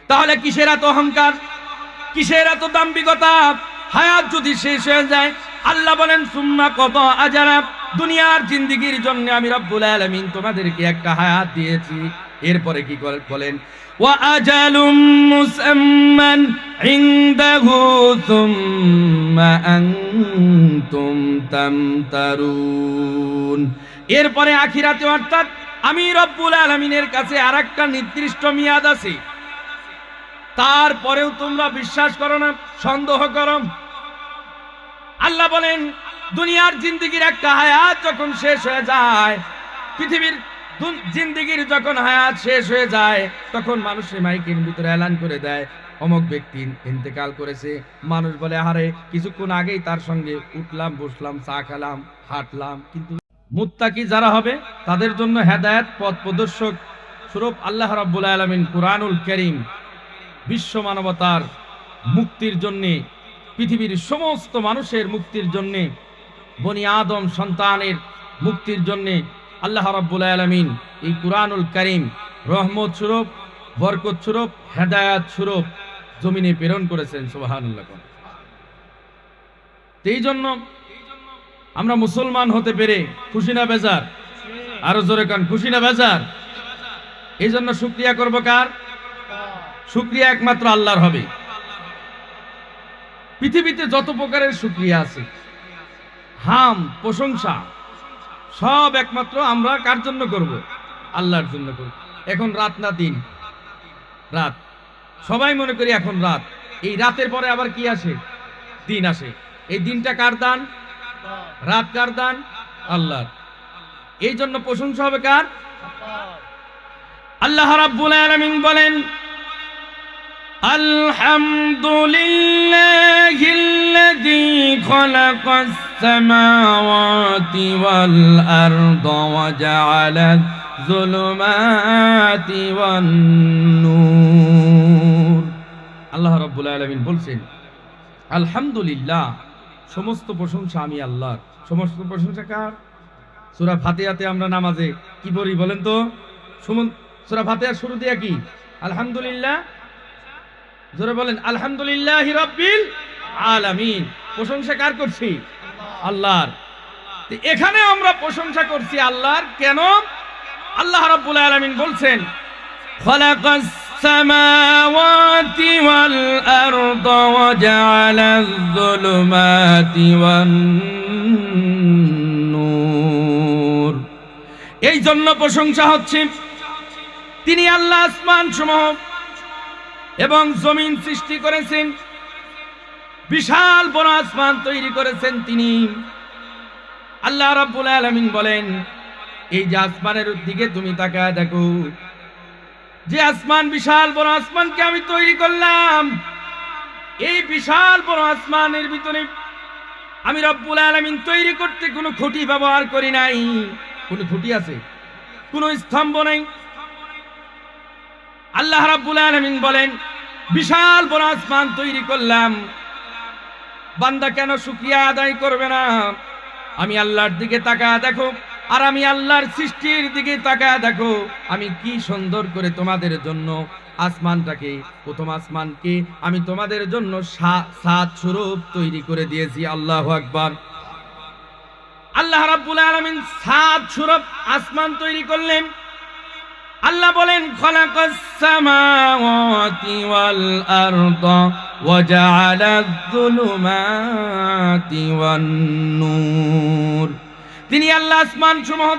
তাহলে কিসের এত অহংকার, কিসের এত দাম্ভিকতা? হায়াত যদি শেষ হয়ে যায়, আল্লাহ বলেন সুম্মা কদা আজারা, দুনিয়ার জিন্দেগির জন্য আমি রব্বুল আলামিন তোমাদেরকে একটা হায়াত দিয়েছি। এরপরে কি বলেন? ওয়া আজালুম মুসাম্মান ইনদাহু সুম্মা আনতুম তামতারুন। এরপরে আখিরাতে অর্থাৎ আমি রব্বুল আলামিনের কাছে আরেকটা নির্দিষ্ট মেয়াদ আছে, তারপরেও তোমরা বিশ্বাস করো না, সন্দেহ করো। আল্লাহ বলেন দুনিয়ার জিন্দেগির একটা হায়াত যখন শেষ হয়ে যায়, পৃথিবীর জিন্দেগির যখন হায়াত শেষ হয়ে যায়, তখন মানুষের মাইকের ভিতরে এলান করে দেয় অমুক ব্যক্তি ইন্তেকাল করেছে। মানুষ বলে আরে কিছুক্ষণ আগেই তার সঙ্গে উঠলাম, বসলাম, চা খেলাম, হাঁটলাম। কিন্তু মুত্তাকি যারা হবে তাদের জন্য হেদায়েত পথ প্রদর্শক স্বরূপ আল্লাহ রাব্বুল আলামিন কুরআনুল কারীম বিশ্ব মানবতার মুক্তির জন্য, পৃথিবীর সমস্ত মানুষের মুক্তির জন্য, বনি আদম সন্তানের মুক্তির জন্য আল্লাহ রাব্বুল আলামিন এই কুরআনুল কারীম রহমত স্বরূপ, বরকত স্বরূপ, হেদায়েত স্বরূপ জমিনে প্রেরণ করেছেন। সুবহানাল্লাহ। এই জন্য আমরা মুসলমান হতে পেরে খুশি না বেজার? আরো জোরে কান, খুশি না বেজার? এই জন্য শুকরিয়া করব কার? শুকরিয়া একমাত্র আল্লাহর হবে। পৃথিবীতে যত প্রকারের শুকরিয়া আছে, হাম, প্রশংসা, সব একমাত্র আমরা কার জন্য করব? আল্লাহর জন্য করব। এখন রাত না দিন? রাত। সবাই মনে করি এখন রাত। এই রাতের পরে আবার কি আসে? দিন আসে। এই দিনটা কার দান? রাত কার দান? আল্লাহর। এই জন্য প্রশংসা হবে কার? আল্লাহ রাব্বুল আলামিন বলেন আলহামদুলিল্লাহিল্লাযী খালাকাস সামাওয়াতি ওয়াল আরদা ওয়া জাআলায যুলুমাতি ওয়ান নূর। আল্লাহ রাব্বুল আলামিন বলছেন আলহামদুলিল্লাহ, সমস্ত প্রশংসা আমি আল্লাহর। সমস্ত প্রশংসা কার? সূরা ফাতিহাতে আমরা নামাজে কি পড়ি বলেন তো? সূরা ফাতিহার শুরু দিয়ে কি? আলহামদুলিল্লাহ। জোরে বলেন আলহামদুলিল্লাহি রাব্বিল আলামিন। প্রশংসা কার করছি? আল্লাহর। এখানে আমরা প্রশংসা করছি আল্লাহর। কেন? আল্লাহ রাব্বুল আলামিন বলছেন খালাকাস সামাওয়াতি ওয়াল আরদা ওয়া জাআলায যুলুমাতি ওয়ান নূর। এই জন্য প্রশংসা হচ্ছে তিনি আল্লাহ আসমান সমূহ এবং জমিন সৃষ্টি করেছেন, বিশাল বড় আসমান তৈরি করেছেন তিনি। আল্লাহ রাব্বুল আলামিন বলেন এই যে আসমানের দিকে তুমি তাকায় দেখো, যে আসমান, বিশাল বড় আসমানকে আমি তৈরি করলাম, এই বিশাল বড় আসমানের ভিতরে আমি রব্বুল আলামিন তৈরি করতে কোনো খুঁটি ব্যবহার করি নাই। কোনো খুঁটি আছে? কোনো স্তম্ভ নেই। আল্লাহ রাব্বুল আলামিন বলেন বিশাল বড় আসমান তৈরি করলাম, বান্দা কেন শুকরিয়া আদায় করবে না? আমি আল্লাহর দিকে তাকায় দেখো, আর আমি আল্লাহর সৃষ্টির দিকে তাকায় দেখো, আমি কি সুন্দর করে তোমাদের জন্য আসমানটাকে, প্রথম আসমানকে আমি তোমাদের জন্য সাত স্বরূপ তৈরি করে দিয়েছি। আল্লাহু আকবার। আল্লাহ রাব্বুল আলামিন সাত স্বরূপ আসমান তৈরি করলেন। আল্লাহ বলেন খালাকাস সামাওয়াতি ওয়াল আরদা ওয়া জাআলায যুলুমাতি ওয়ান নূর। তিনি আল্লাহ আসমান সমূহ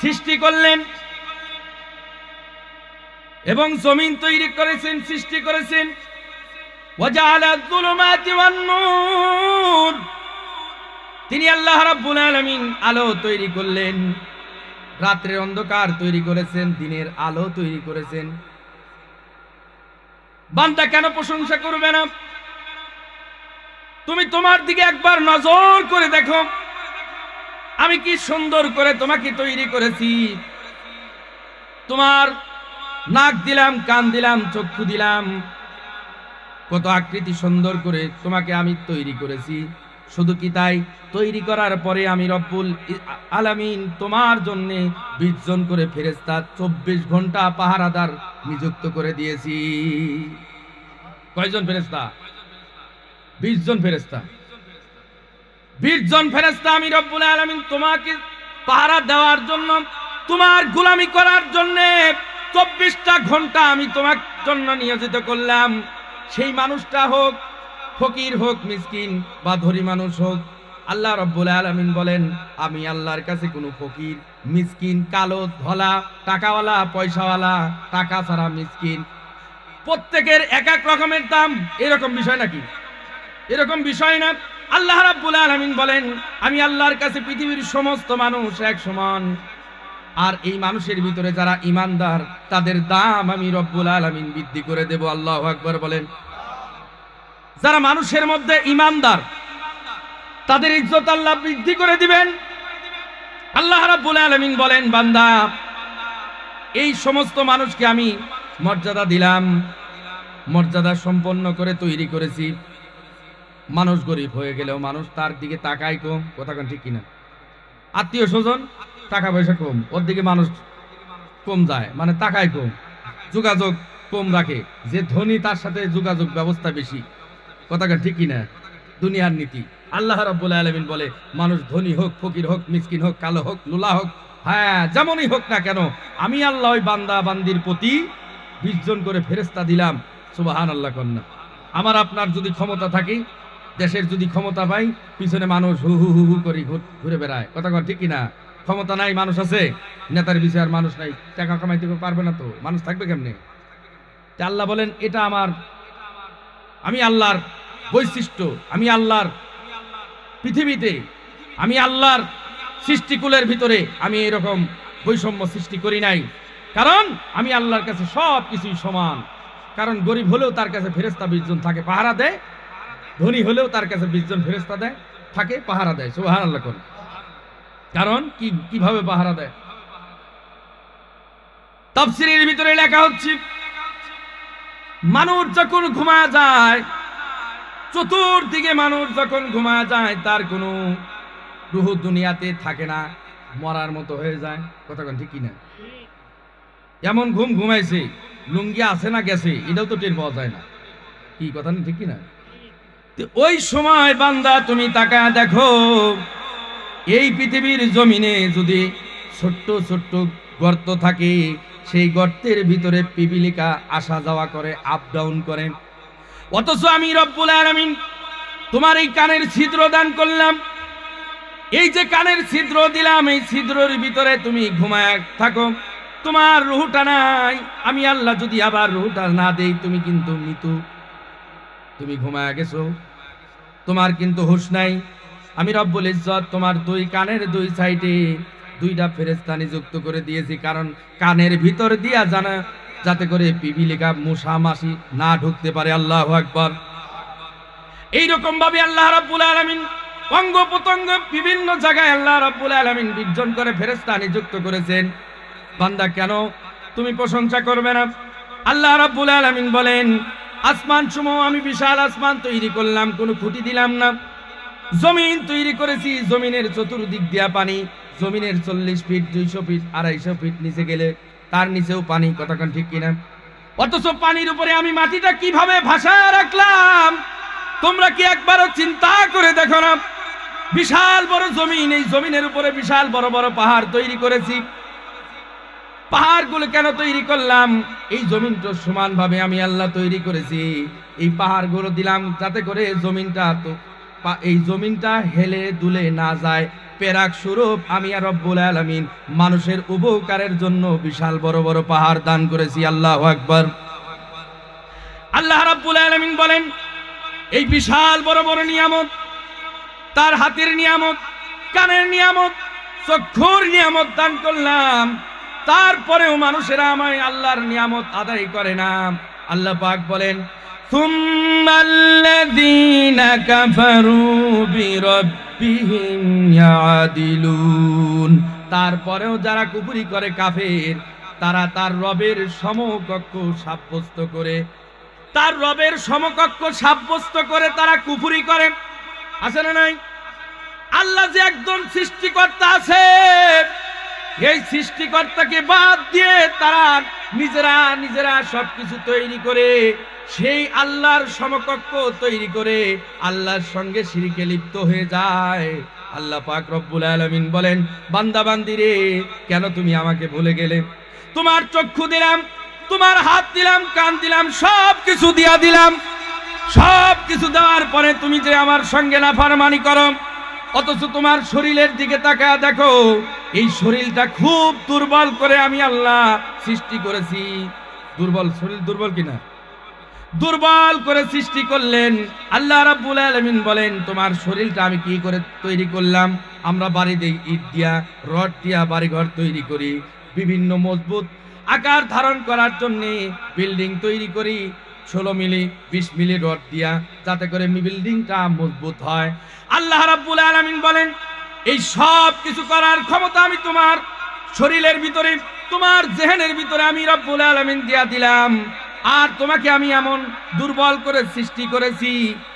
সৃষ্টি করলেন এবং জমিন তৈরি করেছেন, সৃষ্টি করেছেন। ওয়া জাআলায যুলুমাতি ওয়ান নূর। তিনি আল্লাহ রাব্বুল আলামিন আলো তৈরি করলেন, রাত্রের অন্ধকার তৈরি করেছেন, দিনের আলো তৈরি করেছেন। বান্দা কেন প্রশংসা করবে না? তুমি তোমার দিকে একবার নজর করে দেখো, আমি কি সুন্দর করে তোমাকে তৈরি করেছি। তোমার নাক দিলাম, কান দিলাম, চক্ষু দিলাম, কত আকৃতি সুন্দর করে তোমাকে আমি তৈরি করেছি। শুধু কি তাই, তৈরি করার পরে আমি রব্বুল আলামিন তোমার জন্য 20 জন করে ফেরেশতা 24 ঘন্টা পাহারাদার নিযুক্ত করে দিয়েছি। কয়জন ফেরেশতা? 20 জন ফেরেশতা। 20 জন ফেরেশতা আমি রব্বুল আলামিন তোমাকে পাহারা দেওয়ার জন্য, তোমার গোলামি করার জন্য 24টা ঘন্টা আমি তোমার জন্য নিয়োজিত করলাম। সেই মানুষটা হোক ফকির, হোক মিসকিন, বা ধনী মানুষ হোক, আল্লাহ রাব্বুল আলামিন বলেন আমি আল্লাহর কাছে কোনো ফকির, মিসকিন, কালো ধলা, টাকাওয়ালা, পয়সাওয়ালা, টাকা ছাড়া মিসকিন, প্রত্যেকের এক এক রকমের দাম। এরকম বিষয় নাকি? এরকম বিষয় না। আল্লাহ রাব্বুল আলামিন বলেন আমি আল্লাহর কাছে পৃথিবীর সমস্ত মানুষ এক সমান, আর এই মানুষের ভিতরে যারা ঈমানদার তাদের দাম আমি রব্বুল আলামিন বৃদ্ধি করে দেব। আল্লাহু আকবার বলেন। যারা মানুষের মধ্যে ঈমানদার তাদের ইজ্জত আল্লাহ বৃদ্ধি করে দিবেন। আল্লাহ রাব্বুল আলামিন বলেন বান্দা, এই সমস্ত মানুষকে আমি মর্যাদা দিলাম, মর্যাদা সম্পন্ন করে তৈরি করেছি। মানুষ গরিব হয়ে গেলেও মানুষ তার দিকে তাকায় কম, কথা কোন ঠিক কিনা? আত্মীয় স্বজন টাকা পয়সা কম, ওর দিকে মানুষ কম যায়, মানে তাকায় কম, যোগাযোগ কম রাখে। যে ধনী তার সাথে যোগাযোগ ব্যবস্থা বেশি, কথা কোন ঠিক কিনা? দুনিয়ার নীতি। আল্লাহ রাব্বুল আলামিন বলে মানুষ ধনী হোক, ফকির হোক, মিসকিন হোক, কালো হোক, লুলা হোক, হ্যাঁ যেমনই হোক না কেন, আমি আল্লাহ ওই বান্দা বান্দির প্রতি 20 জন করে ফেরেশতা দিলাম। সুবহানাল্লাহ কন্যা। আমার আপনার যদি ক্ষমতা থাকে, দেশের যদি ক্ষমতা পাই, পিছনে মানুষ হু হু হু হু করে ঘুরে বেড়ায়, কথা কর ঠিক কিনা? ক্ষমতা নাই, মানুষ আছে, নেতার বিষয়ে আর মানুষ নাই, টাকা কামাইতে পারবে না তো মানুষ থাকবে কেমনে? আল্লাহ বলেন এটা আমি আল্লাহর বৈশিষ্ট্য, আমি আল্লাহর পৃথিবীতে, আমি আল্লাহর সৃষ্টিকুলের ভিতরে আমি এরকম বৈষম্য সৃষ্টি করি নাই। কারণ আমি আল্লাহর কাছে সব কিছুই সমান। কারণ গরিব হলেও তার কাছে ফেরেশতা 20 জন থাকে, পাহারা দেয়। ধনী হলেও তার কাছে 20 জন ফেরেশতা দেয়, থাকে, পাহারা দেয়। সুবহানাল্লাহ কোন। কারণ কিভাবে পাহারা দেয়? তাফসীরের ভিতরে লেখা হচ্ছে মানুষ যখন ঘুমায় যায়, চতুর্দিকে মানুষ যখন ঘুমায় যায়, তার কোনো রূহ দুনিয়াতে থাকে না, মরার মতো হয়ে যায়, কথা কোন ঠিক কিনা? এমন ঘুম ঘুমাইছে, লুঙ্গি আছে না গেছে এটাও তো টের পাওয়া যায় না, কি কথা না ঠিক কিনা? ওই সময় বান্দা তুমি তাকায় দেখো, এই পৃথিবীর জমিনে যদি ছোট্ট ছোট্ট গর্ত থাকে, সেই গর্তের ভিতরে পিপিলিকা আসা যাওয়া করে, আপ ডাউন করে। অথচ আমি রব্বুল আলামিন তোমার এই কানের ছিদ্র দান করলাম, এই যে কানের ছিদ্র দিলাম, এই ছিদ্রের ভিতরে তুমি ঘুমায় থাকো, তোমার রুহটা নাই। আমি আল্লাহ যদি আবার রুহটা না দেই, তুমি কিন্তু মৃত্যু, তুমি ঘুমায় গেছো, তোমার কিন্তু হুঁশ নাই। আমি রব্বুল ইজ্জত তোমার 2 কানের 2 সাইডে 2টা ফেরেশতা নিযুক্ত করে দিয়েছি, কারণ কানের ভিতর দিয়া জানা যাতে করে পিপিলিকা, মশা মাছি না ঢুকতে পারে। আল্লাহু আকবার। এইরকম ভাবে আল্লাহ রাব্বুল আলামিন অঙ্গ প্রত্যঙ্গ বিভিন্ন জায়গায় আল্লাহ রাব্বুল আলামিন 20 জন করে ফেরেশতা নিযুক্ত করেছেন। বান্দা কেন তুমি প্রশংসা করবে না? আল্লাহ রাব্বুল আলামিন বলেন আসমান সমূহ আমি বিশাল আসমান তৈরি করলাম, কোনো খুঁটি দিলাম না। জমিন তৈরি করেছি, জমিনের চতুর্দিক দিয়া পানি, জমিনের 40 ফিট, 200 ফিট, 250 ফিট নিচে গেলে তার নিচেও পানি, কথা কোন ঠিক কিনা? অথচ পানির উপরে আমি মাটিটা কিভাবে ভাসায় রাখলাম, তোমরা কি একবারও চিন্তা করে দেখো না? বিশাল বড় জমিন, এই জমিনের উপরে বিশাল বড় বড় পাহাড় তৈরি করেছি। পাহাড়গুলো কেন তৈরি করলাম? এই জমিনটা সমানভাবে আমি আল্লাহ তৈরি করেছি। এই পাহাড়গুলো দিলাম যাতে করে জমিনটা এই জমিনটা হেলে দুলে না যায়। পেরাক স্বরূপ আমি আর রব্বুল আলামিন মানুষের উপকারের জন্য বিশাল বড় বড় পাহাড় দান করেছি। আল্লাহু আকবার। আল্লাহ রাব্বুল আলামিন বলেন এই বিশাল বড় বড় নিয়ামত, তার হাতের নিয়ামত, কানের নিয়ামত, চক্ষুর নিয়ামত দান করলাম, তারপরেও মানুষেরা আমায় আল্লাহর নিয়ামত আদায় করে না। আল্লাহ পাক বলেন সুম্মাল্লাযীনা কাফারু বিরাব্বিহিম ইয়াদিলুন, তারপরেও যারা কুফরি করে কাফের, তারা তার রবের সমকক্ষ সাব্যস্ত করে, তার রবের সমকক্ষ সাব্যস্ত করে তারা কুফরি করে। আছে না নাই? আল্লাহ যে একজন সৃষ্টিকর্তা আছে, এই সৃষ্টিকর্তাকে বাদ দিয়ে তারা নিজেরা সবকিছু তৈরি করে সেই আল্লাহর সমকক্ষ তৈরি করে আল্লাহর সঙ্গে শিরকে লিপ্ত হয়ে যায়। আল্লাহ পাক রব্বুল আলামিন বলেন, বান্দা বান্দিরে, কেন তুমি আমাকে ভুলে গেলে? তোমার চক্ষু দিলাম, তোমার হাত দিলাম, কান দিলাম, সব কিছু দিয়া দিলাম। সব কিছু দেওয়ার পরে তুমি যে আমার সঙ্গে নাফরমানি করো, অথচ তোমার শরীরের দিকে তাকায় দেখো, এই শরীরটা খুব দুর্বল করে আমি আল্লাহ সৃষ্টি করেছি। দুর্বল শরীর, দুর্বল কিনা? দুর্বল করে সৃষ্টি করলেন। আল্লাহ রাব্বুল আলামিন বলেন, তোমার শরীরটা আমি কি করে তৈরি করলাম? আমরা বাড়ি দেই ইট দিয়া, রড দিয়া বাড়িঘর তৈরি করি, বিভিন্ন মজবুত আকার ধারণ করার জন্য বিল্ডিং তৈরি করি 16 মিলি 20 মিলি রড দিয়া, যাতে করে বিল্ডিংটা মজবুত হয়। আল্লাহ রাব্বুল আলামিন বলেন, এই সব কিছু করার ক্ষমতা আমি তোমার শরীরের ভিতরে, তোমার জেহেনের ভিতরে আমি রব্বুল আলামিন দিয়া দিলাম। আর তোমাকে আমি এমন দুর্বল করে সৃষ্টি করেছি,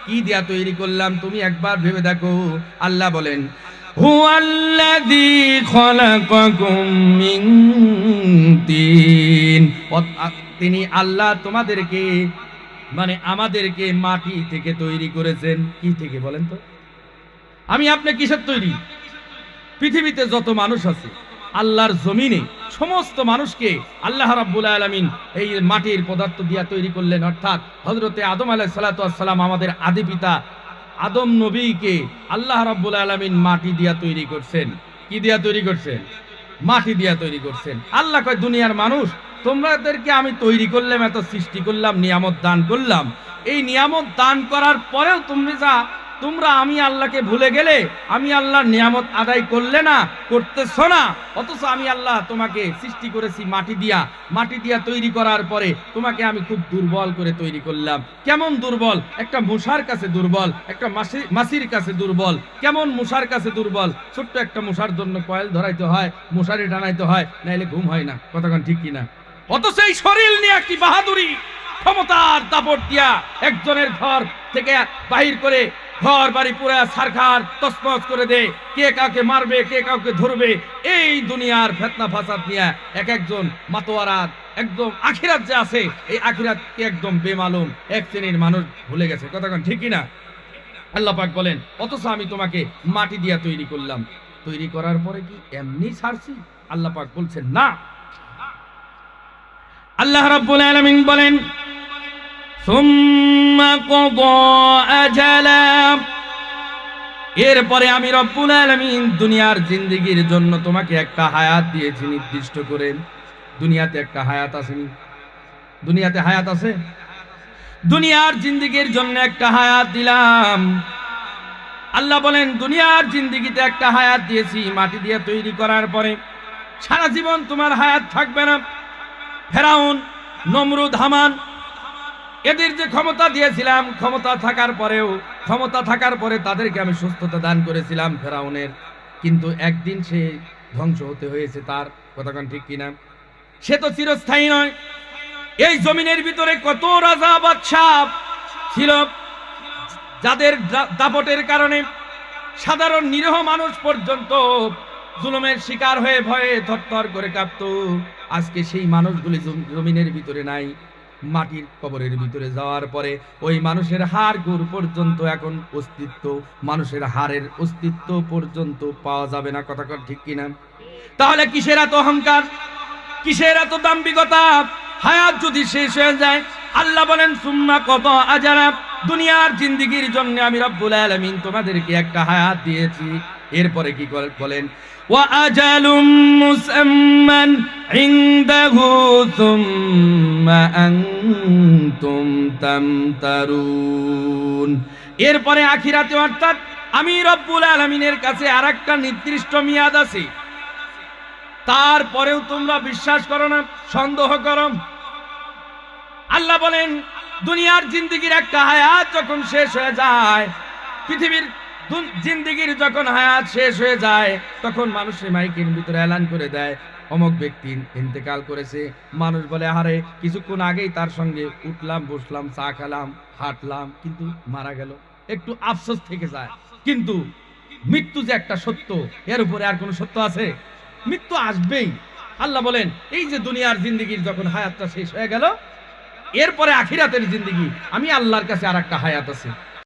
কি দিয়া তৈরি করলাম তুমি একবার ভেবে দেখো। আল্লাহ বলেন, হুয়াল্লাযী খলাকাকুম মিন তিন, তিনি আল্লাহ তোমাদেরকে মানে আমাদেরকে মাটি থেকে তৈরি করেছেন। কি থেকে বলেন তো? আমি আপনি কিসের তৈরি? পৃথিবীতে যত মানুষ আছে, আল্লাহর জমিনে সমস্ত মানুষকে আল্লাহ রাব্বুল আলামিন এই মাটির পদার্থ দিয়া তৈরি করলেন। অর্থাৎ হযরতে আদম আলাইহিস সালাতু ওয়াস সালাম, আমাদের আদি পিতা আদম নবীকে আল্লাহ রাব্বুল আলামিন মাটি দিয়া তৈরি করছেন। কি দিয়া তৈরি করছেন? মাটি দিয়া তৈরি করছেন। আল্লাহ কয়, দুনিয়ার মানুষ, তোমাদেরকে আমি তৈরি করলাম, এত সৃষ্টি করলাম, নিয়ামত দান করলাম, এই নিয়ামত দান করার পরেও তোমরা আমি আল্লাহকে ভুলে গেলে, আমি আল্লাহর নিয়ামত আদায় করলে না, করতেছ না। অথচ আমি আল্লাহ তোমাকে সৃষ্টি করেছি মাটি দিয়া তৈরি করার পরে তোমাকে আমি খুব দুর্বল করে তৈরি করলাম। কেমন দুর্বল? একটা মশার কাছে দুর্বল, একটা মাছির কাছে দুর্বল। কেমন মশার কাছে দুর্বল? ছোট্ট একটা মশার জন্য কয়েল ধরাইতে হয়, মশারি টানাইতে হয়, নাইলে ঘুম হয় না। কতক্ষণ ঠিক কিনা? অথচ এই শরীর নিয়ে কি বাহাদুরি, ক্ষমতার দাপট দিয়া একজনের ঘর থেকে বাহির করে ঘর বাড়ি পুরা সারখার তছনছ করে দে, কে কাউকে মারবে, কে কাউকে ধরবে, এই দুনিয়ার ফিতনা ফাসাদ নিয়ে একজন মাতোয়ারা একদম আখিরাত যে আছে, এই আখিরাতকে একদম বেমালুম এক শ্রেণীর মানুষ ভুলে গেছে। কতক্ষণ ঠিক কিনা? আল্লাহ পাক বলেন, অথচ আমি তোমাকে মাটি দিয়া তৈরি করলাম, তৈরি করার পরে কি এমনি ছাড়ছি? আল্লাহ পাক বলছেন না। আল্লাহ রাব্বুল আলামিন বলেন, সুম্মা ক্বাদা আজালা, এরপরে আমি রব্বুল আলামিন দুনিয়ার জিন্দেগির জন্য তোমাকে একটা হায়াত দিয়েছি নির্দিষ্ট করে। দুনিয়াতে একটা হায়াত আছে, দুনিয়াতে হায়াত আছে, দুনিয়ার জিন্দেগির জন্য একটা হায়াত দিলাম। আল্লাহ বলেন, দুনিয়ার জিন্দেগিতে একটা হায়াত দিয়েছি মাটি দিয়ে তৈরি করার পরে। সারা জীবন তোমার হায়াত থাকবে না। ফেরাউন, নমরুদ, হামান, এদের যে ক্ষমতা দিয়েছিলাম, ক্ষমতা থাকার পরে তাদেরকে আমি সুস্থতা দান করেছিলাম ফেরাউনের, কিন্তু একদিন সে ধ্বংস হতে হয়েছে তার। কতক্ষণ ঠিক কিনা? সে তো চিরস্থায়ী নয়। এই জমিনের ভিতরে কত রাজা বাদশাহ ছিল, যাদের দাপটের কারণে সাধারণ নিরীহ মানুষ পর্যন্ত জুলুমের শিকার হয়ে ভয়ে থরথর করে কাঁপত। আজকে সেই মানুষগুলি জমিনের ভিতরে নাই। মাটির কবরের ভিতরে যাওয়ার পরে ওই মানুষের হাড় গুড় পর্যন্ত এখন অস্তিত্ব, মানুষের হাড়ের অস্তিত্ব পর্যন্ত পাওয়া যাবে না। কথা ঠিক কিনা? তাহলে কিসের এত অহংকার, কিসের এত দাম্ভিকতা? হায়াত যদি শেষ হয়ে যায়, আল্লাহ বলেন, সুম্মা ক্বাদা আজালা, দুনিয়ার জিন্দেগির জন্য আমি রব্বুল আলামিন তোমাদেরকে একটা হায়াত দিয়েছি। এরপরে কি বলেন, ওয়া আজালুম মুসাম্মান ইনদাহু সুম্মা আনতুম তামতারুন, এরপরে আখিরাতে অর্থাৎ আমি রব্বুল আলামিনের কাছে আরেকটা নির্দিষ্ট মেয়াদ আছে, তারপরেও তোমরা বিশ্বাস করো না, সন্দেহ করো। আল্লাহ বলেন, দুনিয়ার জিন্দেগির একটা হায়াত যখন শেষ হয়ে যায়, পৃথিবীর জিন্দেগির যখন হায়াত শেষ হয়ে যায়, তখন মানুষের মাইকের ভিতরে এলান করে দেয়, অমুক ব্যক্তি ইন্তেকাল করেছে। মানুষ বলে, আরে কিছুক্ষণ আগেই তার সঙ্গে উঠলাম, বসলাম, চা খেলাম, হাঁটলাম, কিন্তু মারা গেল। একটু আফসোস থেকে যায়। কিন্তু মৃত্যু যে একটা সত্য, এর উপরে আর কোনো সত্য আছে? মৃত্যু আসবেই। আল্লাহ বলেন এই যে দুনিয়ার জিন্দেগির যখন হায়াতটা শেষ হয়ে গেল, এরপরে আখিরাতের জিন্দেগি, আমি আল্লাহর কাছে আর একটা হায়াত আছে।